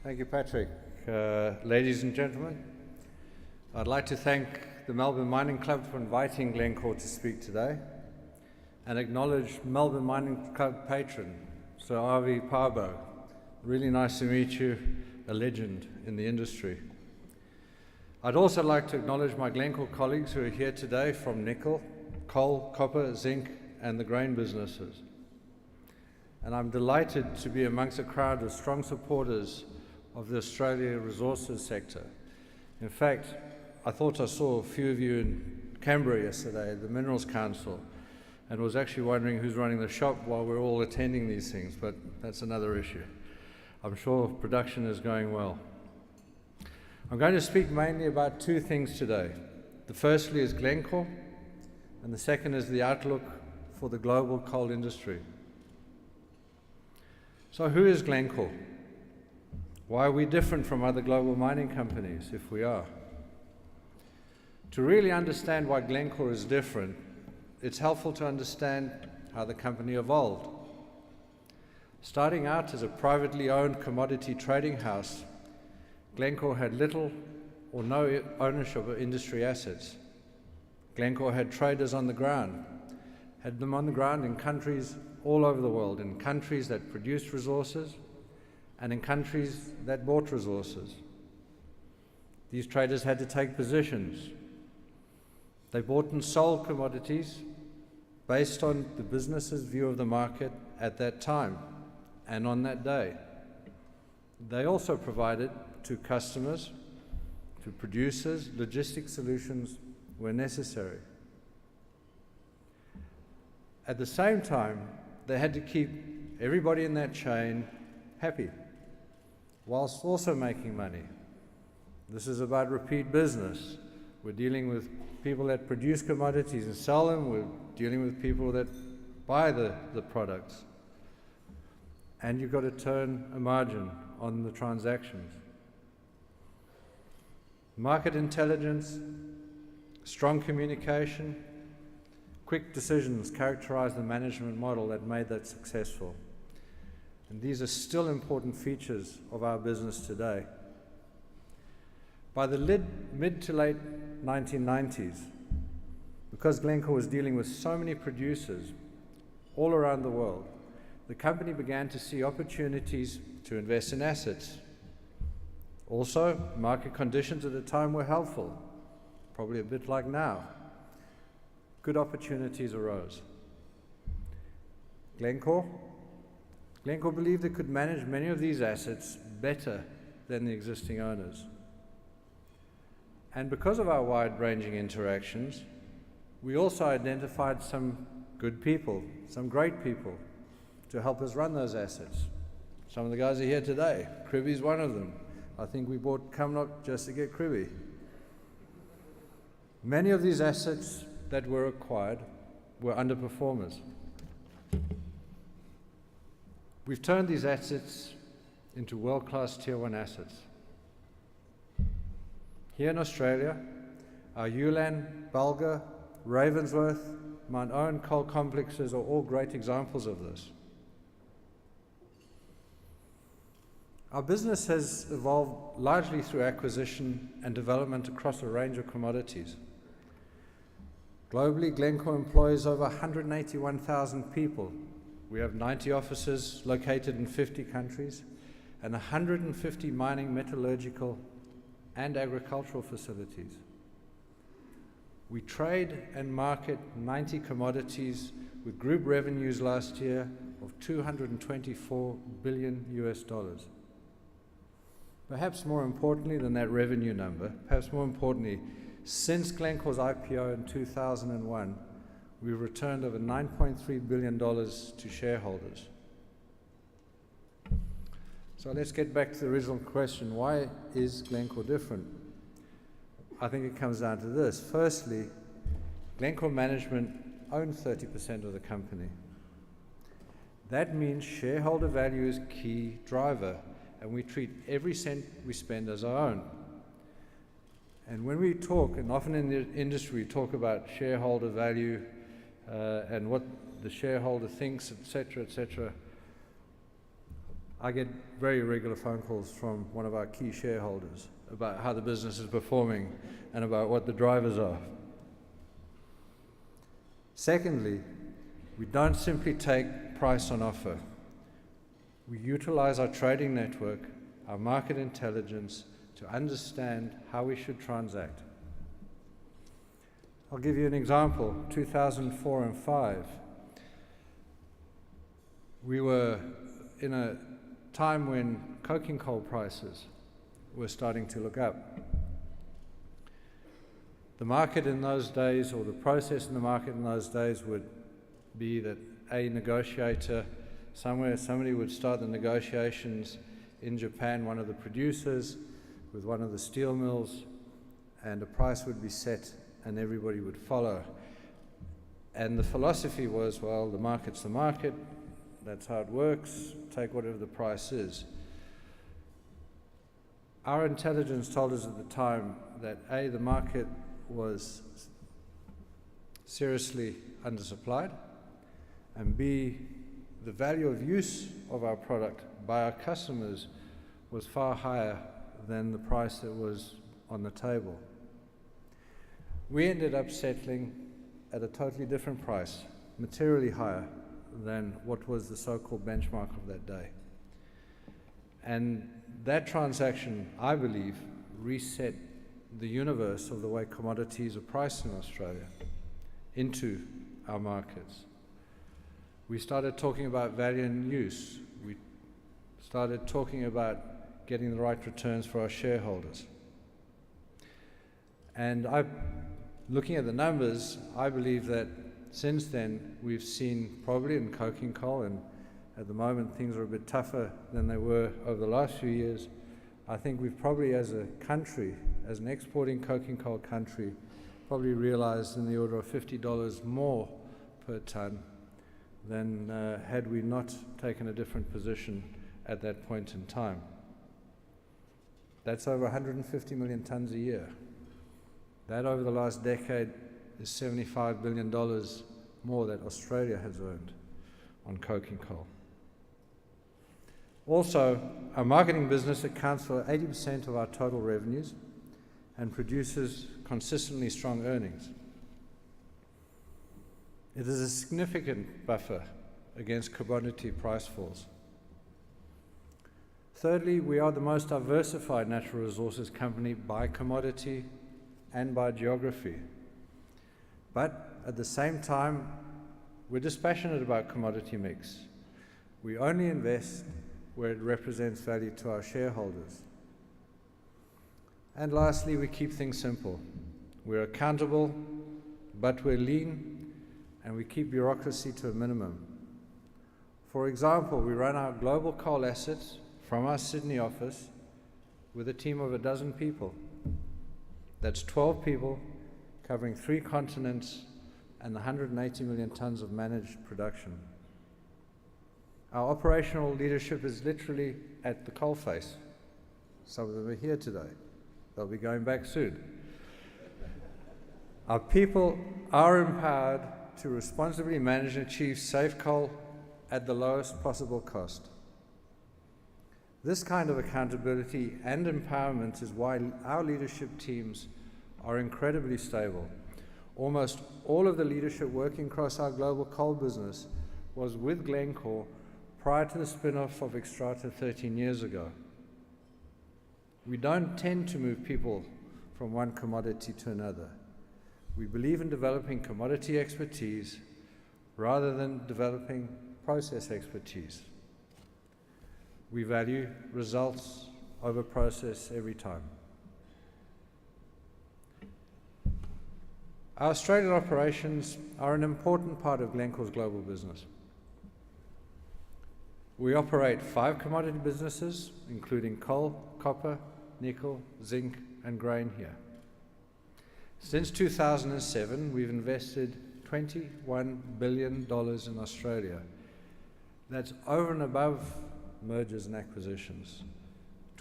Thank you, Patrick. Ladies and gentlemen, I'd like to thank the Melbourne Mining Club for inviting Glencore to speak today and acknowledge Melbourne Mining Club patron, Sir R.V. Freyberg. Really nice to meet you, a legend in the industry. I'd also like to acknowledge my Glencore colleagues who are here today from nickel, coal, copper, zinc, and the grain businesses. And I'm delighted to be amongst a crowd of strong supporters of the Australia resources sector. In fact, I thought I saw a few of you in Canberra yesterday at the Minerals Council and was actually wondering who's running the shop while we're all attending these things, but that's another issue. I'm sure production is going well. I'm going to speak mainly about two things today. The firstly is Glencore, and the second is the outlook for the global coal industry. So who is Glencore? Why are we different from other global mining companies, if we are? To really understand why Glencore is different, it's helpful to understand how the company evolved. Starting out as a privately owned commodity trading house, Glencore had little or no ownership of industry assets. Glencore had traders on the ground, had them on the ground in countries all over the world, in countries that produced resources and in countries that bought resources. These traders had to take positions. They bought and sold commodities based on the business's view of the market at that time and on that day. They also provided to customers, to producers, logistic solutions where necessary. At the same time, they had to keep everybody in that chain happy, whilst also making money. This is about repeat business. We're dealing with people that produce commodities and sell them. We're dealing with people that buy the products. And you've got to turn a margin on the transactions. Market intelligence, strong communication, quick decisions characterize the management model that made that successful. And these are still important features of our business today. By the mid to late 1990s, because Glencore was dealing with so many producers all around the world, the company began to see opportunities to invest in assets. Also, market conditions at the time were helpful, probably a bit like now. Good opportunities arose. Glencore believed it could manage many of these assets better than the existing owners. And because of our wide-ranging interactions, we also identified some good people, some great people, to help us run those assets. Some of the guys are here today. Kribby's one of them. I think we bought Cumnock just to get Kribby. Many of these assets that were acquired were underperformers. We've turned these assets into world-class Tier 1 assets. Here in Australia, our Ulan, Bulga, Ravensworth, Mount Owen coal complexes are all great examples of this. Our business has evolved largely through acquisition and development across a range of commodities. Globally, Glencore employs over 181,000 people. We have 90 offices located in 50 countries and 150 mining, metallurgical, and agricultural facilities. We trade and market 90 commodities with group revenues last year of $224 billion US. Perhaps more importantly than that revenue number, perhaps more importantly, since Glencore's IPO in 2001, we've returned over $9.3 billion to shareholders. So let's get back to the original question, why is Glencore different? I think it comes down to this. Firstly, Glencore management owns 30% of the company. That means shareholder value is a key driver, and we treat every cent we spend as our own. And when we talk, and often in the industry we talk about shareholder value and what the shareholder thinks, etc., etc., I get very regular phone calls from one of our key shareholders about how the business is performing and about what the drivers are. Secondly, we don't simply take price on offer. We utilize our trading network, our market intelligence, to understand how we should transact. I'll give you an example. 2004 and 5, we were in a time when coking coal prices were starting to look up. The market in those days, or the process in the market in those days, would be that a negotiator somebody would start the negotiations in Japan, one of the producers, with one of the steel mills, and a price would be set and everybody would follow. And the philosophy was, well, the market's the market, that's how it works, take whatever the price is. Our intelligence told us at the time that A, the market was seriously undersupplied, and B, the value of use of our product by our customers was far higher than the price that was on the table. We ended up settling at a totally different price, materially higher than what was the so-called benchmark of that day. And that transaction, I believe, reset the universe of the way commodities are priced in Australia into our markets. We started talking about value and use. We started talking about getting the right returns for our shareholders. And looking at the numbers, I believe that since then we've seen, probably in coking coal, and at the moment things are a bit tougher than they were over the last few years, I think we've probably, as a country, as an exporting coking coal country, probably realized in the order of $50 more per tonne than had we not taken a different position at that point in time. That's over 150 million tonnes a year. That over the last decade is $75 billion more that Australia has earned on coking coal. Also, our marketing business accounts for 80% of our total revenues and produces consistently strong earnings. It is a significant buffer against commodity price falls. Thirdly, we are the most diversified natural resources company by commodity and by geography. But at the same time, we're dispassionate about commodity mix. We only invest where it represents value to our shareholders. And lastly, we keep things simple. We're accountable, but we're lean, and we keep bureaucracy to a minimum. For example, we run our global coal assets from our Sydney office with a team of 12 people. That's 12 people covering 3 continents and 180 million tonnes of managed production. Our operational leadership is literally at the coalface. Some of them are here today. They'll be going back soon. Our people are empowered to responsibly manage and achieve safe coal at the lowest possible cost. This kind of accountability and empowerment is why our leadership teams are incredibly stable. Almost all of the leadership working across our global coal business was with Glencore prior to the spin-off of Xstrata 13 years ago. We don't tend to move people from one commodity to another. We believe in developing commodity expertise rather than developing process expertise. We value results over process every time. Our Australian operations are an important part of Glencore's global business. We operate 5 commodity businesses, including coal, copper, nickel, zinc, and grain here. Since 2007, we've invested $21 billion in Australia. That's over and above mergers and acquisitions.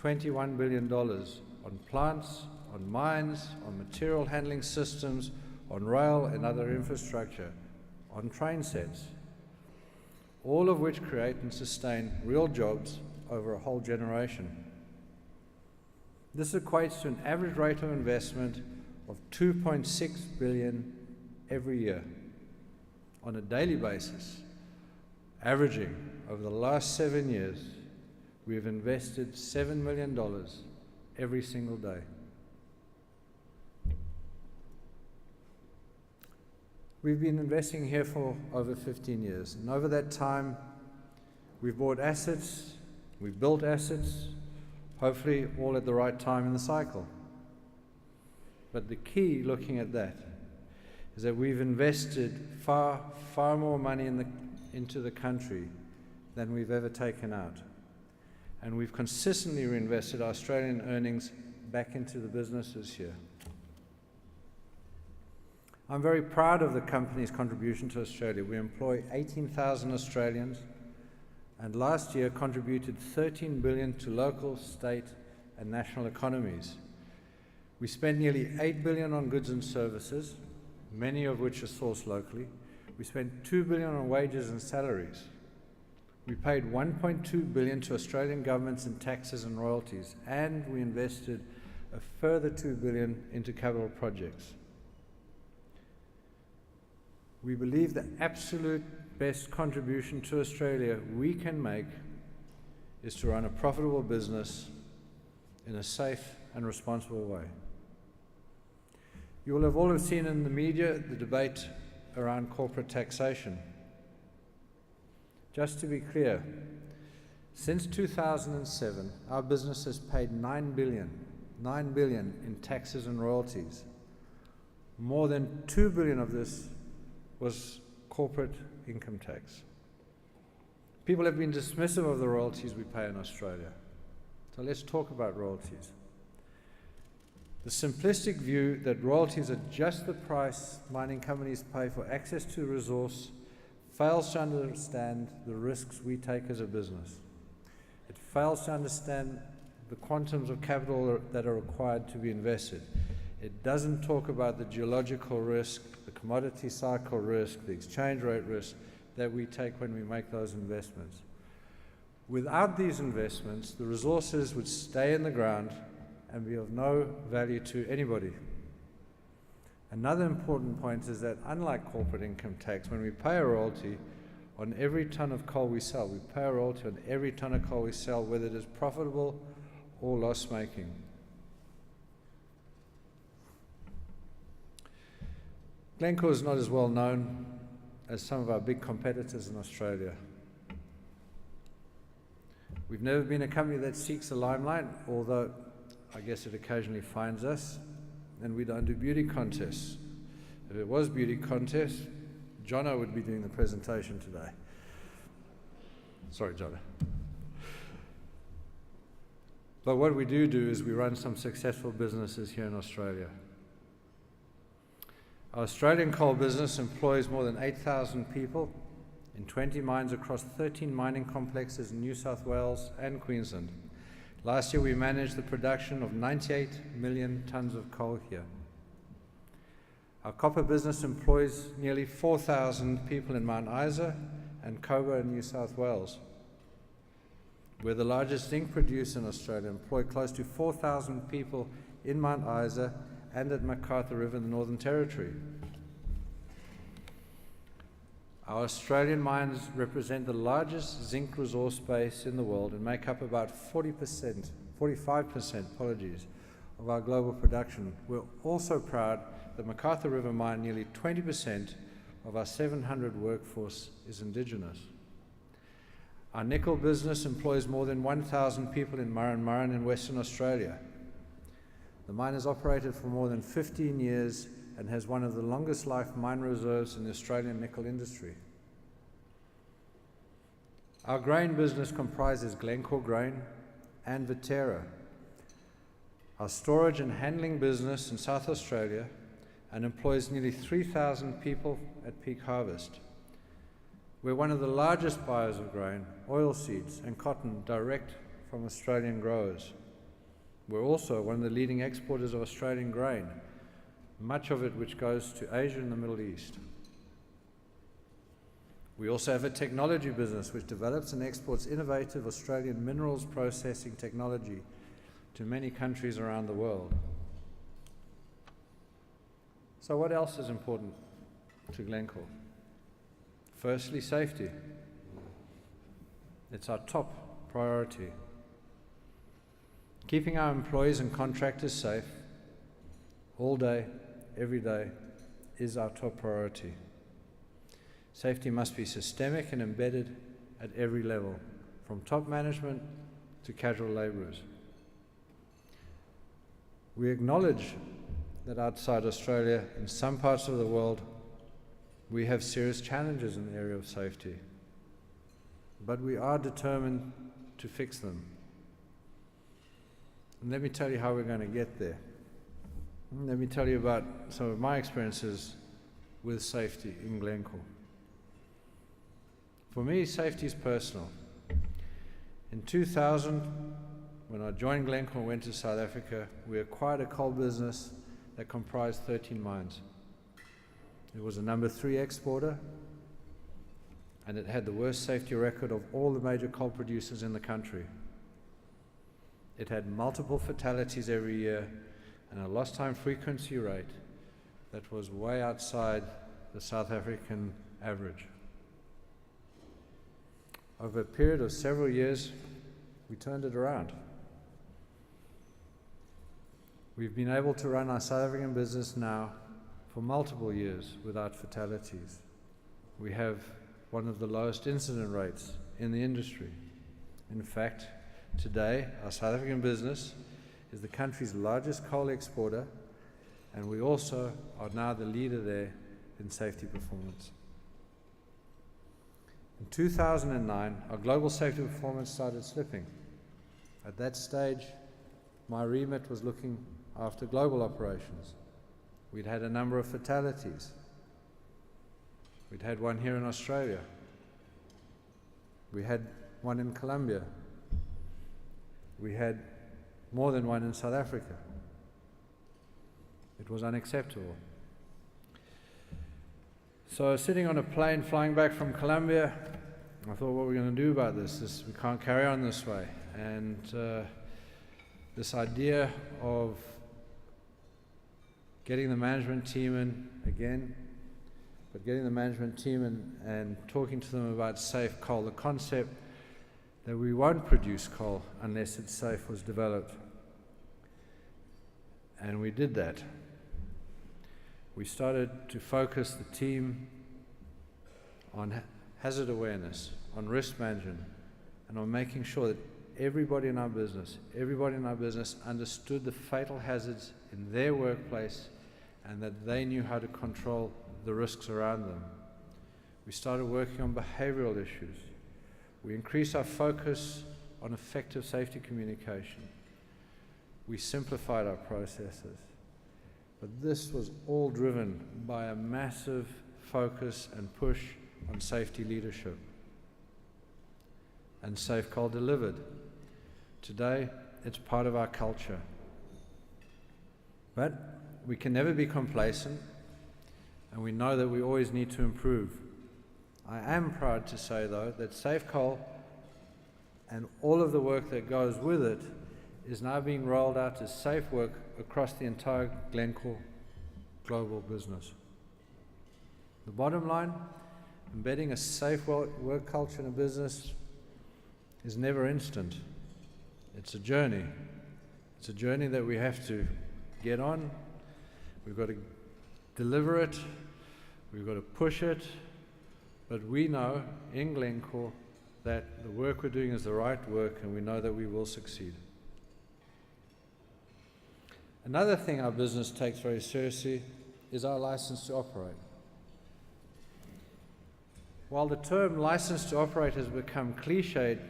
$21 billion on plants, on mines, on material handling systems, on rail and other infrastructure, on train sets, all of which create and sustain real jobs over a whole generation. This equates to an average rate of investment of 2.6 billion every year on a daily basis. Averaging over the last 7 years, we have invested $7 million every single day. We've been investing here for over 15 years, and over that time, we've bought assets, we've built assets, hopefully all at the right time in the cycle. But the key looking at that is that we've invested far, far more money into the country than we've ever taken out. And we've consistently reinvested our Australian earnings back into the businesses here. I'm very proud of the company's contribution to Australia. We employ 18,000 Australians, and last year contributed $13 billion to local, state, and national economies. We spent nearly $8 billion on goods and services, many of which are sourced locally. We spent $2 billion on wages and salaries. We paid $1.2 billion to Australian governments in taxes and royalties, and we invested a further $2 billion into capital projects. We believe the absolute best contribution to Australia we can make is to run a profitable business in a safe and responsible way. You will have all seen in the media the debate around corporate taxation. Just to be clear, since 2007, our business has paid $9 billion in taxes and royalties. More than $2 billion of this was corporate income tax. People have been dismissive of the royalties we pay in Australia. So let's talk about royalties. The simplistic view that royalties are just the price mining companies pay for access to resource fails to understand the risks we take as a business. It fails to understand the quantums of capital that are required to be invested. It doesn't talk about the geological risk, the commodity cycle risk, the exchange rate risk that we take when we make those investments. Without these investments, the resources would stay in the ground and be of no value to anybody. Another important point is that unlike corporate income tax, when we pay a royalty on every ton of coal we sell, we pay a royalty on every ton of coal we sell, whether it is profitable or loss-making. Glencore is not as well known as some of our big competitors in Australia. We've never been a company that seeks the limelight, although I guess it occasionally finds us, and we don't do beauty contests. If it was beauty contests, Jono would be doing the presentation today. Sorry, Jono. But what we do is we run some successful businesses here in Australia. Our Australian coal business employs more than 8,000 people in 20 mines across 13 mining complexes in New South Wales and Queensland. Last year we managed the production of 98 million tonnes of coal here. Our copper business employs nearly 4,000 people in Mount Isa and Cobar in New South Wales. We're the largest zinc producer in Australia, employ close to 4,000 people in Mount Isa and at MacArthur River in the Northern Territory. Our Australian mines represent the largest zinc resource base in the world and make up about 45% of our global production. We're also proud that MacArthur River mine, nearly 20% of our 700 workforce is Indigenous. Our nickel business employs more than 1,000 people in Murrin in Western Australia. The mine has operated for more than 15 years and has one of the longest life mine reserves in the Australian nickel industry. Our grain business comprises Glencore Grain and Viterra. Our storage and handling business in South Australia and employs nearly 3,000 people at peak harvest. We're one of the largest buyers of grain, oilseeds and cotton direct from Australian growers. We're also one of the leading exporters of Australian grain, much of it which goes to Asia and the Middle East. We also have a technology business which develops and exports innovative Australian minerals processing technology to many countries around the world. So what else is important to Glencore? Firstly, safety. It's our top priority. Keeping our employees and contractors safe all day, every day, is our top priority. Safety must be systemic and embedded at every level, from top management to casual labourers. We acknowledge that outside Australia, in some parts of the world, we have serious challenges in the area of safety, but we are determined to fix them. And let me tell you how we're going to get there. Let me tell you about some of my experiences with safety in Glencore. For me, safety is personal. In 2000, when I joined Glencore and went to South Africa, we acquired a coal business that comprised 13 mines. It was a number 3 exporter, and it had the worst safety record of all the major coal producers in the country. It had multiple fatalities every year and a lost time frequency rate that was way outside the South African average. Over a period of several years, we turned it around. We've been able to run our South African business now for multiple years without fatalities. We have one of the lowest incident rates in the industry. In fact, today, our South African business is the country's largest coal exporter, and we also are now the leader there in safety performance. In 2009, our global safety performance started slipping. At that stage, my remit was looking after global operations. We'd had a number of fatalities. We'd had one here in Australia. We had one in Colombia. We had more than one in South Africa. It was unacceptable. So sitting on a plane flying back from Colombia, I thought, what are we going to do about this? We can't carry on this way. And this idea of getting the management team in again, but getting the management team in and talking to them about safe coal, the concept that we won't produce coal unless it's safe, was developed. And we did that. We started to focus the team on hazard awareness, on risk management, and on making sure that everybody in our business understood the fatal hazards in their workplace and that they knew how to control the risks around them. We started working on behavioral issues. We increased our focus on effective safety communication. We simplified our processes. But this was all driven by a massive focus and push on safety leadership. And Safe Coal delivered. Today, it's part of our culture. But we can never be complacent, and we know that we always need to improve. I am proud to say, though, that Safe Coal and all of the work that goes with it is now being rolled out as safe work across the entire Glencore global business. The bottom line, embedding a safe work culture in a business is never instant. It's a journey. It's a journey that we have to get on. We've got to deliver it. We've got to push it. But we know in Glencore that the work we're doing is the right work, and we know that we will succeed. Another thing our business takes very seriously is our license to operate. While the term license to operate has become cliched,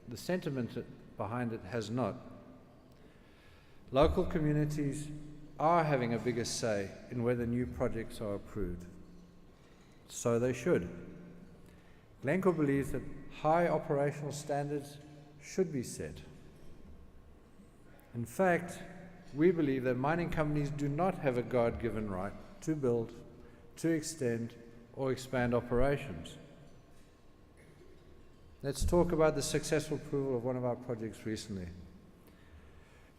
the sentiment behind it has not. Local communities are having a bigger say in whether new projects are approved. So they should. Glencore believes that high operational standards should be set. In fact, we believe that mining companies do not have a God-given right to build, to extend, or expand operations. Let's talk about the successful approval of one of our projects recently.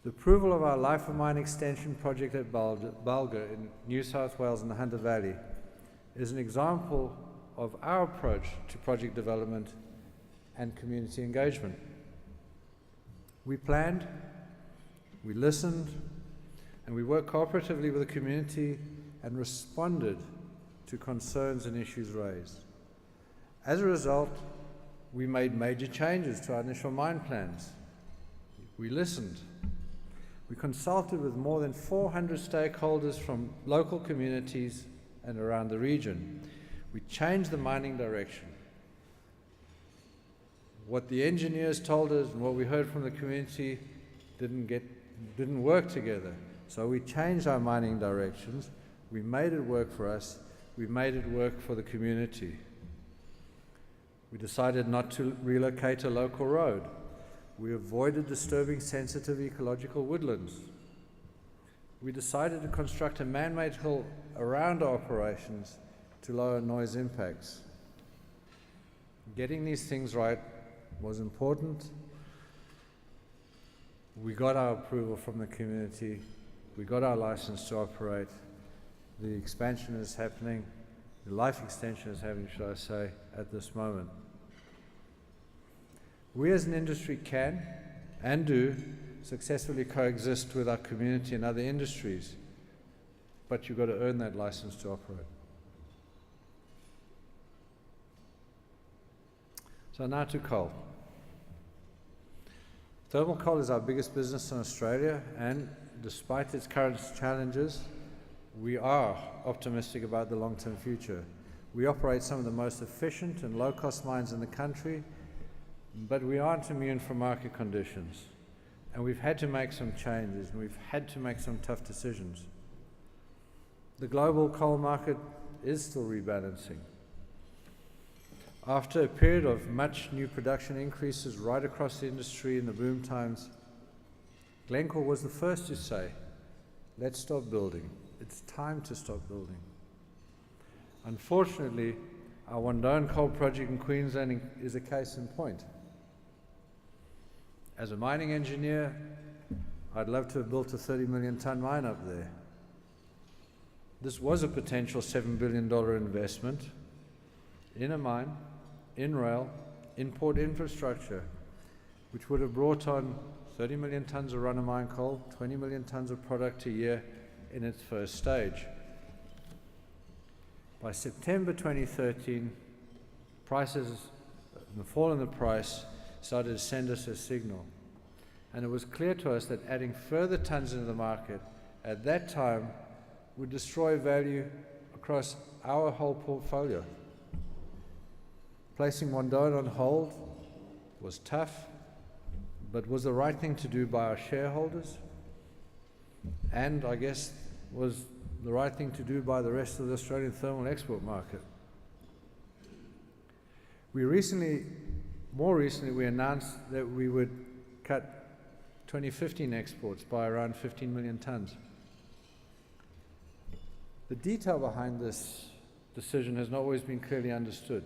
The approval of our Life of Mine extension project at Bulga in New South Wales in the Hunter Valley is an example of our approach to project development and community engagement. We planned, we listened, and we worked cooperatively with the community and responded to concerns and issues raised. As a result, we made major changes to our initial mine plans. We listened. We consulted with more than 400 stakeholders from local communities and around the region. We changed the mining direction. What the engineers told us and what we heard from the community didn't work together. So we changed our mining directions. We made it work for us. We made it work for the community. We decided not to relocate a local road. We avoided disturbing sensitive ecological woodlands. We decided to construct a man-made hill around our operations to lower noise impacts. Getting these things right was important. We got our approval from the community. We got our license to operate. The expansion is happening. The life extension is happening, should I say, at this moment. We as an industry can and do successfully coexist with our community and other industries, but you've got to earn that license to operate. So now to coal. Thermal coal is our biggest business in Australia, and despite its current challenges, we are optimistic about the long-term future. We operate some of the most efficient and low-cost mines in the country, but we aren't immune from market conditions. And we've had to make some changes, and we've had to make some tough decisions. The global coal market is still rebalancing. After a period of much new production increases right across the industry in the boom times, Glencore was the first to say, let's stop building. It's time to stop building. Unfortunately, our Wandone coal project in Queensland is a case in point. As a mining engineer, I'd love to have built a 30 million tonne mine up there. This was a potential $7 billion investment in a mine, in rail, in port infrastructure, which would have brought on 30 million tonnes of run-of-mine coal, 20 million tonnes of product a year in its first stage. By September 2013, the fall in the price started to send us a signal. And it was clear to us that adding further tonnes into the market at that time would destroy value across our whole portfolio. Placing Wandone on hold was tough, but was the right thing to do by our shareholders, and I guess was the right thing to do by the rest of the Australian thermal export market. More recently, we announced that we would cut 2015 exports by around 15 million tonnes. The detail behind this decision has not always been clearly understood.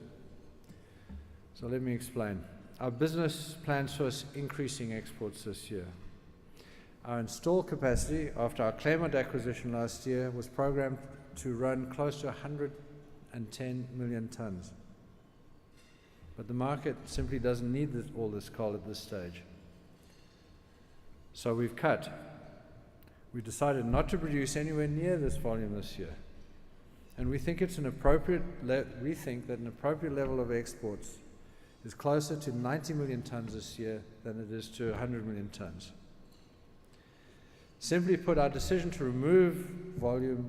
So let me explain. Our business plans for us increasing exports this year. Our installed capacity after our Claremont acquisition last year was programmed to run close to 110 million tonnes. But the market simply doesn't need all this coal at this stage. So we've cut. We decided not to produce anywhere near this volume this year. And we think that an appropriate level of exports is closer to 90 million tonnes this year than it is to 100 million tonnes. Simply put, our decision to remove volume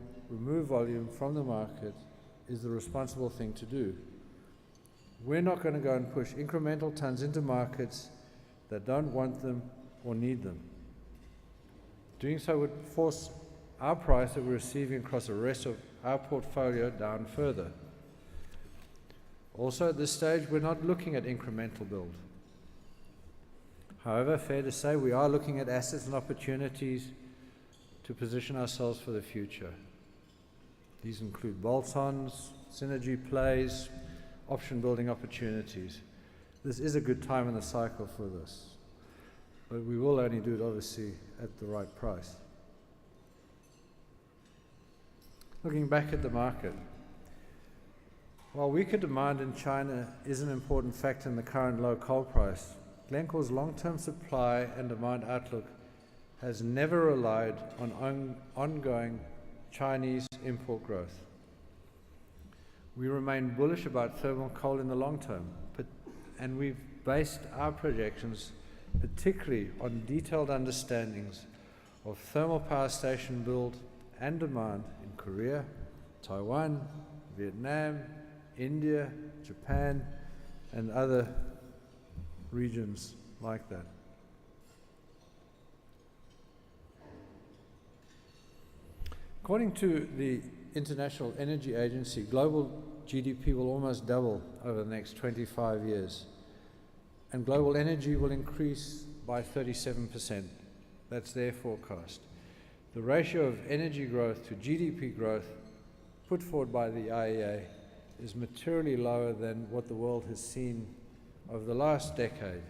from the market is the responsible thing to do. We're not going to go and push incremental tonnes into markets that don't want them or need them. Doing so would force our price that we're receiving across the rest of our portfolio down further. Also, at this stage, we're not looking at incremental build. However, fair to say, we are looking at assets and opportunities to position ourselves for the future. These include bolt-ons, synergy plays, option building opportunities. this is a good time in the cycle for this, but we will only do it obviously at the right price. Looking back at the market, while weaker demand in China is an important factor in the current low coal price, Glencore's long-term supply and demand outlook has never relied on ongoing Chinese import growth. We remain bullish about thermal coal in the long term, and we've based our projections particularly on detailed understandings of thermal power station build and demand in Korea, Taiwan, Vietnam, India, Japan, and other regions like that. According to the International Energy Agency, global GDP will almost double over the next 25 years, and global energy will increase by 37%. That's their forecast. The ratio of energy growth to GDP growth put forward by the IEA is materially lower than what the world has seen over the last decade.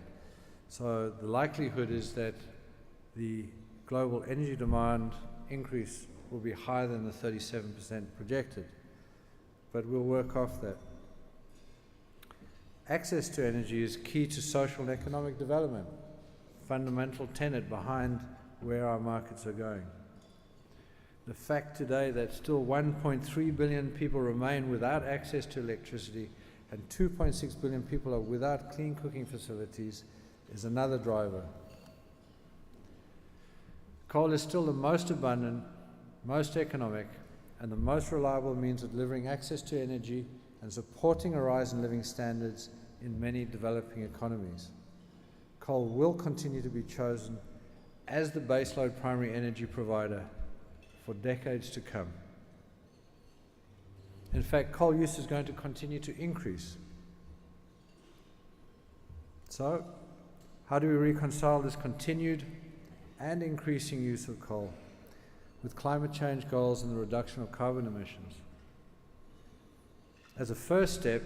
So the likelihood is that the global energy demand increase will be higher than the 37% projected, but we'll work off that. Access to energy is key to social and economic development, fundamental tenet behind where our markets are going. The fact today that still 1.3 billion people remain without access to electricity and 2.6 billion people are without clean cooking facilities is another driver. Coal is still the most abundant, most economic, and the most reliable means of delivering access to energy and supporting a rise in living standards in many developing economies. Coal will continue to be chosen as the baseload primary energy provider for decades to come. In fact, coal use is going to continue to increase. So, how do we reconcile this continued and increasing use of coal with climate change goals and the reduction of carbon emissions? As a first step,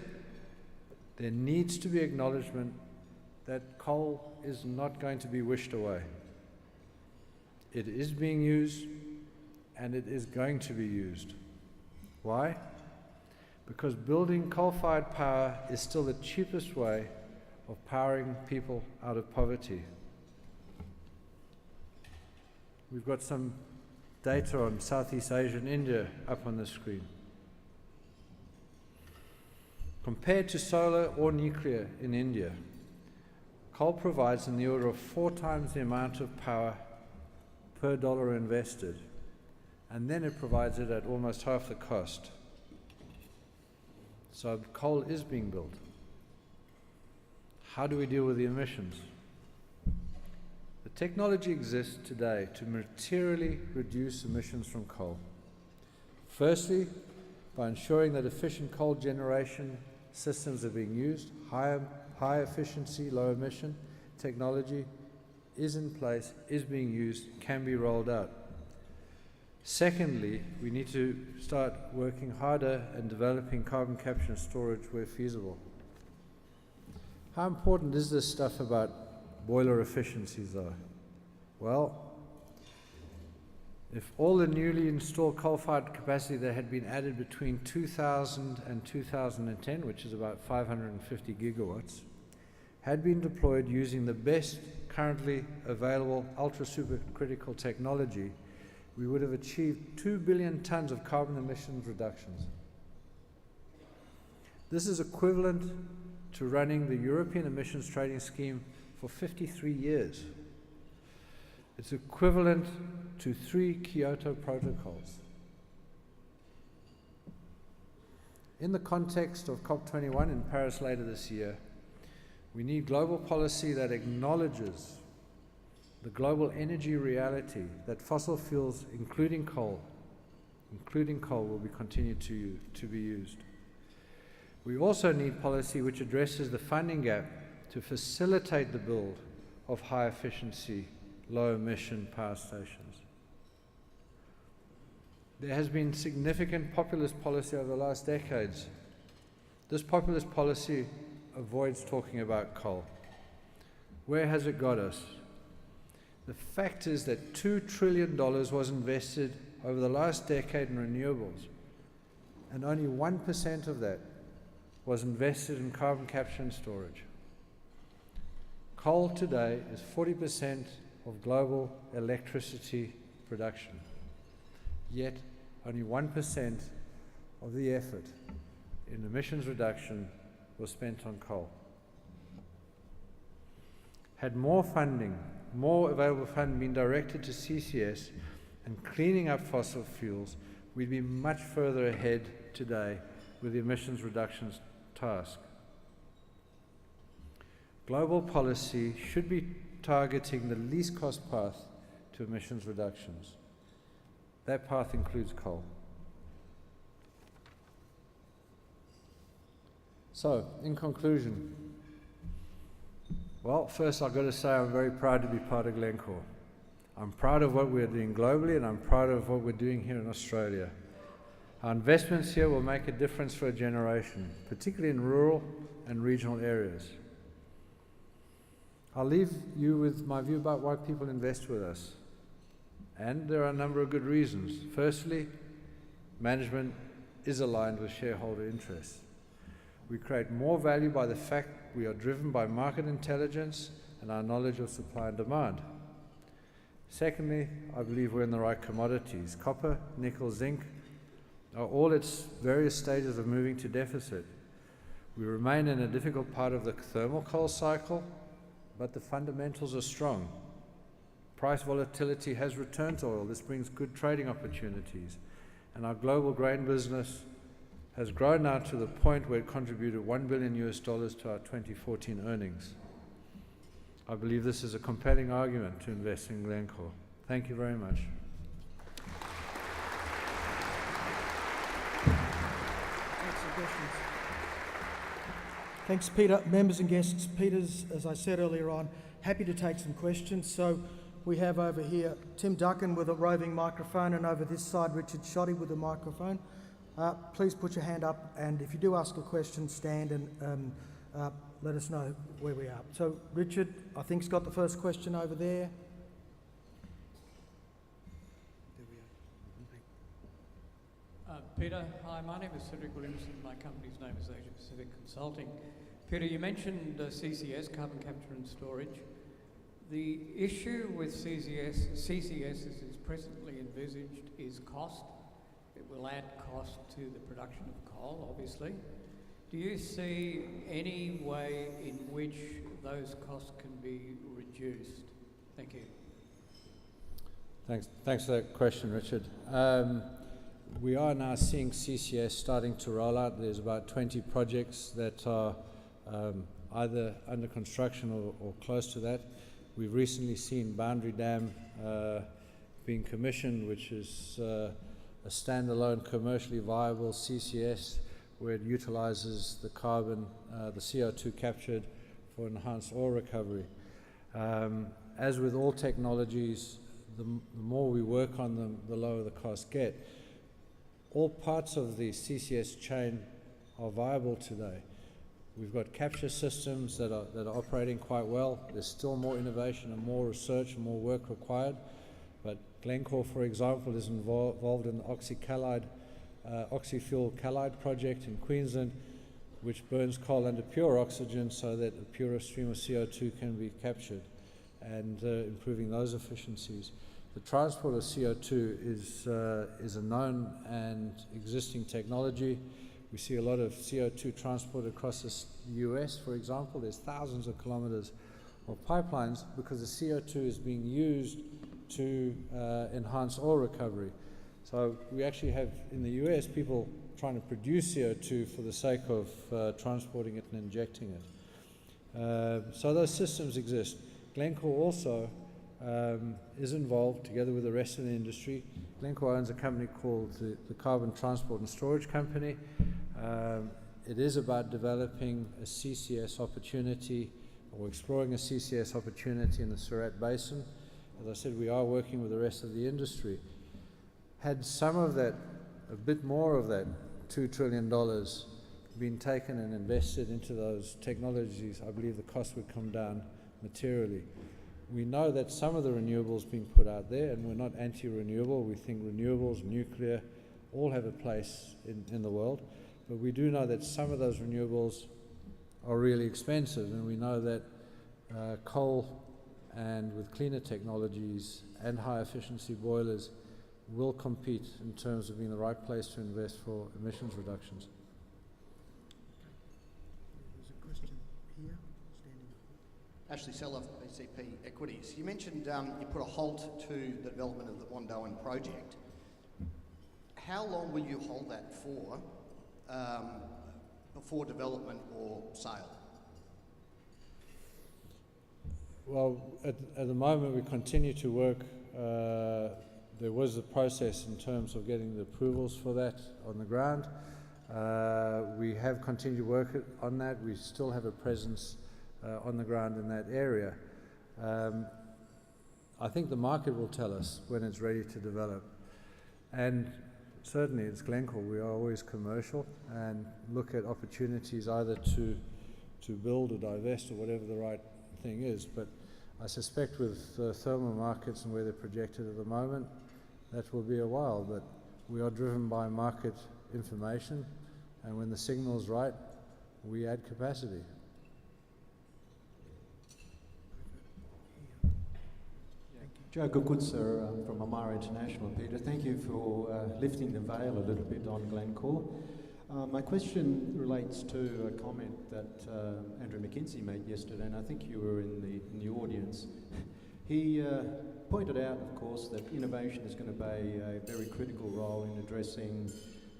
there needs to be acknowledgement that coal is not going to be wished away. It is being used, and it is going to be used. Why? Because building coal-fired power is still the cheapest way of powering people out of poverty. We've got some data on Southeast Asia and India up on the screen. Compared to solar or nuclear in India, coal provides in the order of 4 times the amount of power per dollar invested, and then it provides it at almost half the cost. So coal is being built. How do we deal with the emissions? The technology exists today to materially reduce emissions from coal. Firstly, by ensuring that efficient coal generation systems are being used, high efficiency, low emission technology is in place, is being used, can be rolled out. Secondly, we need to start working harder and developing carbon capture and storage where feasible. How important is this stuff about boiler efficiencies though? Well, if all the newly installed coal-fired capacity that had been added between 2000 and 2010, which is about 550 gigawatts, had been deployed using the best currently available ultra-supercritical technology, we would have achieved 2 billion tons of carbon emissions reductions. This is equivalent to running the European Emissions Trading Scheme for 53 years. It's equivalent to 3 Kyoto protocols. In the context of COP21 in Paris later this year, we need global policy that acknowledges the global energy reality that fossil fuels, including coal, will be continued to be used. We also need policy which addresses the funding gap to facilitate the build of high efficiency, low emission power stations. There has been significant populist policy over the last decades. This populist policy avoids talking about coal. Where has it got us? The fact is that $2 trillion was invested over the last decade in renewables, and only 1% of that was invested in carbon capture and storage. Coal today is 40% of global electricity production, yet only 1% of the effort in emissions reduction was spent on coal. Had more available funding been directed to CCS and cleaning up fossil fuels, we'd be much further ahead today with the emissions reductions task. Global policy should be targeting the least cost path to emissions reductions. That path includes coal. So, in conclusion, well, first I've got to say I'm very proud to be part of Glencore. I'm proud of what we're doing globally, and I'm proud of what we're doing here in Australia. Our investments here will make a difference for a generation, particularly in rural and regional areas. I'll leave you with my view about why people invest with us. And there are a number of good reasons. Firstly, management is aligned with shareholder interests. We create more value by the fact we are driven by market intelligence and our knowledge of supply and demand. Secondly, I believe we're in the right commodities. Copper, nickel, zinc are all at various stages of moving to deficit. We remain in a difficult part of the thermal coal cycle, but the fundamentals are strong. Price volatility has returned to oil. This brings good trading opportunities. And our global grain business has grown now to the point where it contributed $1 billion to our 2014 earnings. I believe this is a compelling argument to invest in Glencore. Thank you very much. Thanks, Peter. Members and guests, Peter's, as I said earlier on, happy to take some questions. So we have over here Tim Duncan with a roving microphone, and over this side Richard Shoddy with a microphone. Please put your hand up, and if you do ask a question, stand and let us know where we are. So Richard, I think, has got the first question over there. Peter, hi, my name is Cedric Williamson. My company's name is Asia Pacific Consulting. Peter, you mentioned CCS, carbon capture and storage. The issue with CCS as it's presently envisaged is cost. It will add cost to the production of coal, obviously. Do you see any way in which those costs can be reduced? Thank you. Thanks for that question, Richard. We are now seeing CCS starting to roll out. There's about 20 projects that are either under construction or close to that. We've recently seen Boundary Dam being commissioned, which is a standalone commercially viable CCS where it utilizes the carbon, the CO2 captured for enhanced oil recovery. As with all technologies, the more we work on them, the lower the costs get. All parts of the CCS chain are viable today. We've got capture systems that are operating quite well. There's still more innovation and more research and more work required. But Glencore, for example, is involved in the oxy-fuel Callide project in Queensland, which burns coal under pure oxygen so that a purer stream of CO2 can be captured, and improving those efficiencies. The transport of CO2 is a known and existing technology. We see a lot of CO2 transported across the US, for example. There's thousands of kilometers of pipelines because the CO2 is being used to enhance oil recovery. So we actually have, in the US, people trying to produce CO2 for the sake of transporting it and injecting it. So those systems exist. Glencore also is involved, together with the rest of the industry. Glencore owns a company called the Carbon Transport and Storage Company. It is about developing a CCS opportunity, or exploring a CCS opportunity in the Surat Basin. As I said, we are working with the rest of the industry. Had some of that, a bit more of that $2 trillion been taken and invested into those technologies, I believe the cost would come down materially. We know that some of the renewables being put out there, and we're not anti-renewable, we think renewables, nuclear, all have a place in the world, but we do know that some of those renewables are really expensive, and we know that coal and with cleaner technologies and high efficiency boilers will compete in terms of being the right place to invest for emissions reductions. There's a question here, standing. Ashley Seller, BCP Equities. You mentioned you put a halt to the development of the Wandoan project. How long will you hold that for before development or sale? Well, at the moment we continue to work. There was a process in terms of getting the approvals for that on the ground. We have continued to work on that. We still have a presence on the ground in that area. I think the market will tell us when it's ready to develop. And certainly it's Glencore. We are always commercial and look at opportunities either to build or divest or whatever the right thing is. But I suspect with thermal markets and where they're projected at the moment, that will be a while. But we are driven by market information, and when the signal's right, we add capacity. Joe Goodwood from Amara International. Peter, thank you for lifting the veil a little bit on Glencore. My question relates to a comment that Andrew McKinsey made yesterday, and I think you were in the audience. He pointed out, of course, that innovation is going to play a very critical role in addressing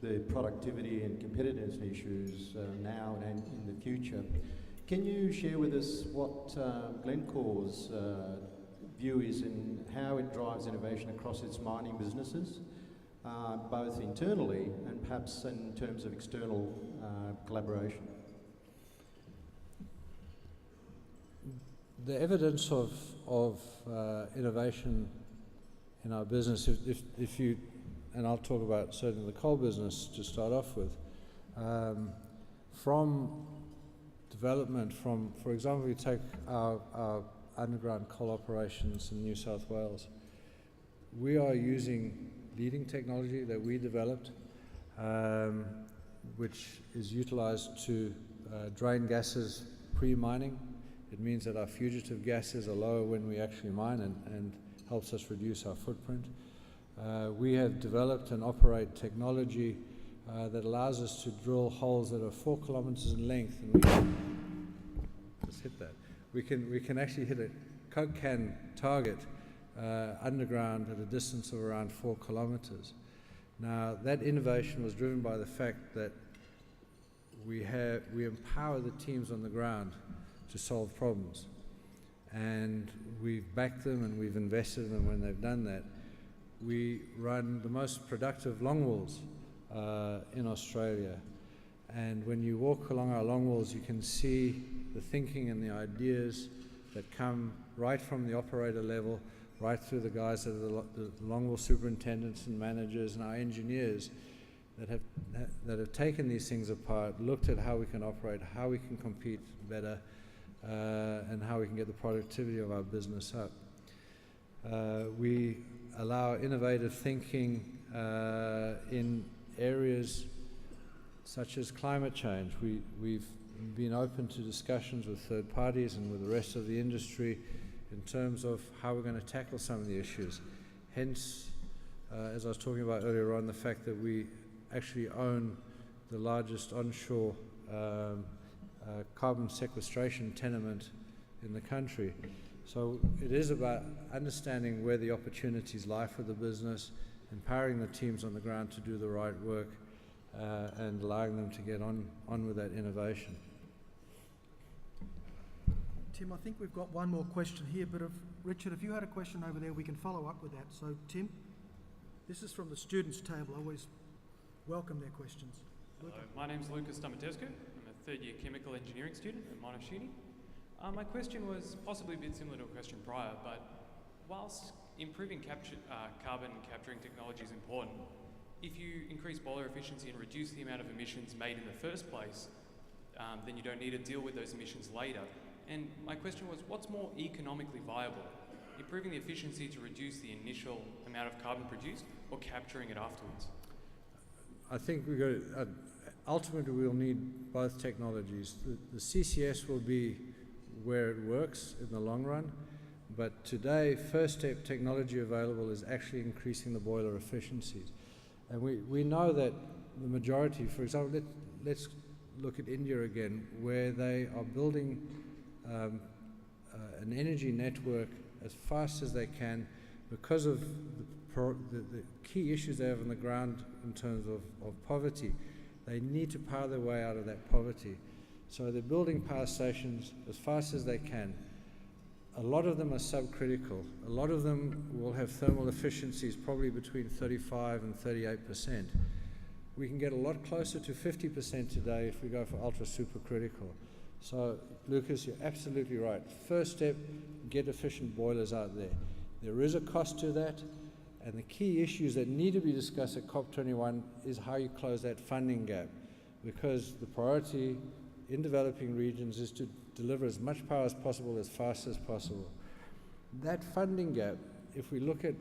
the productivity and competitiveness issues now and in the future. Can you share with us what Glencore's view is in how it drives innovation across its mining businesses, both internally and perhaps in terms of external collaboration? The evidence of innovation in our business, if you, and I'll talk about certainly the coal business to start off with, from development, for example, we take our underground coal operations in New South Wales. We are using leading technology that we developed, which is utilized to drain gases pre-mining. It means that our fugitive gases are lower when we actually mine and helps us reduce our footprint. We have developed and operate technology that allows us to drill holes that are 4 kilometers in length, and we can just hit that. We can actually hit a Coke can target underground at a distance of around 4 kilometers. Now, that innovation was driven by the fact that we empower the teams on the ground to solve problems, and we've backed them and we've invested in them when they've done that. We run the most productive longwalls in Australia, and when you walk along our longwalls, you can see the thinking and the ideas that come right from the operator level, right through the guys that are the longwall superintendents and managers and our engineers that have taken these things apart, looked at how we can operate, how we can compete better, and how we can get the productivity of our business up. We allow innovative thinking in areas such as climate change. We've been open to discussions with third parties and with the rest of the industry in terms of how we're going to tackle some of the issues. Hence, as I was talking about earlier on, the fact that we actually own the largest onshore carbon sequestration tenement in the country. So it is about understanding where the opportunities lie for the business, empowering the teams on the ground to do the right work, and allowing them to get on with that innovation. Tim, I think we've got one more question here, but Richard, if you had a question over there, we can follow up with that. So, Tim, this is from the students' table. I always welcome their questions. Hello, my name's Lucas Damatescu. I'm a third-year chemical engineering student at Monash Uni. My question was possibly a bit similar to a question prior, but whilst improving carbon capturing technology is important, if you increase boiler efficiency and reduce the amount of emissions made in the first place, then you don't need to deal with those emissions later. And my question was, what's more economically viable? Improving the efficiency to reduce the initial amount of carbon produced, or capturing it afterwards? I think ultimately we'll need both technologies. The CCS will be where it works in the long run, but today first step technology available is actually increasing the boiler efficiencies. And we know that the majority, for example, let's look at India again, where they are building an energy network as fast as they can because of the key issues they have on the ground in terms of poverty. They need to power their way out of that poverty. So they're building power stations as fast as they can. A lot of them are subcritical. A lot of them will have thermal efficiencies probably between 35 and 38%. We can get a lot closer to 50% today if we go for ultra supercritical. So, Lucas, you're absolutely right. First step, get efficient boilers out there. There is a cost to that, and the key issues that need to be discussed at COP21 is how you close that funding gap, because the priority in developing regions is to deliver as much power as possible as fast as possible. That funding gap, if we look at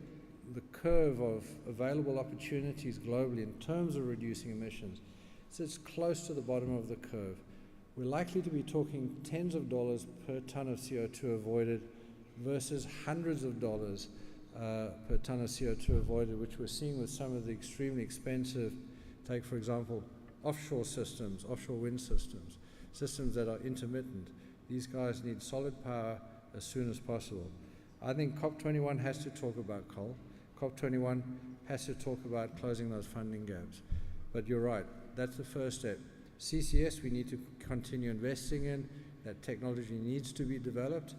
the curve of available opportunities globally in terms of reducing emissions, sits close to the bottom of the curve. We're likely to be talking tens of dollars per tonne of CO2 avoided versus hundreds of dollars per tonne of CO2 avoided, which we're seeing with some of the extremely expensive, take for example, offshore systems, offshore wind systems, systems that are intermittent. These guys need solid power as soon as possible. I think COP21 has to talk about coal. COP21 has to talk about closing those funding gaps. But you're right, that's the first step. CCS we need to continue investing in. That technology needs to be developed.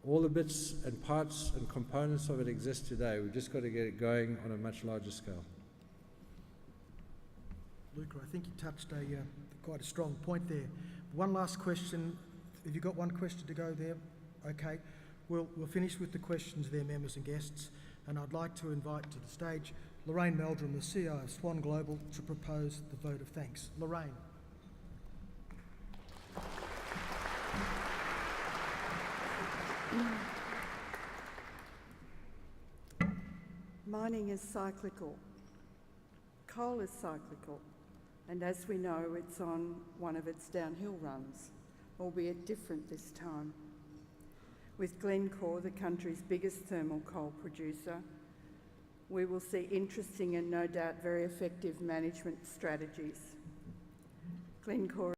All the bits and parts and components of it exist today. We've just got to get it going on a much larger scale. Luca, I think you touched quite a strong point there. One last question. Have you got one question to go there? Okay. We'll finish with the questions there, members and guests. And I'd like to invite to the stage Lorraine Meldrum, the CEO of Swan Global, to propose the vote of thanks. Lorraine. Mining is cyclical. Coal is cyclical. And as we know, it's on one of its downhill runs, albeit different this time. With Glencore, the country's biggest thermal coal producer, we will see interesting and no doubt very effective management strategies. Glencore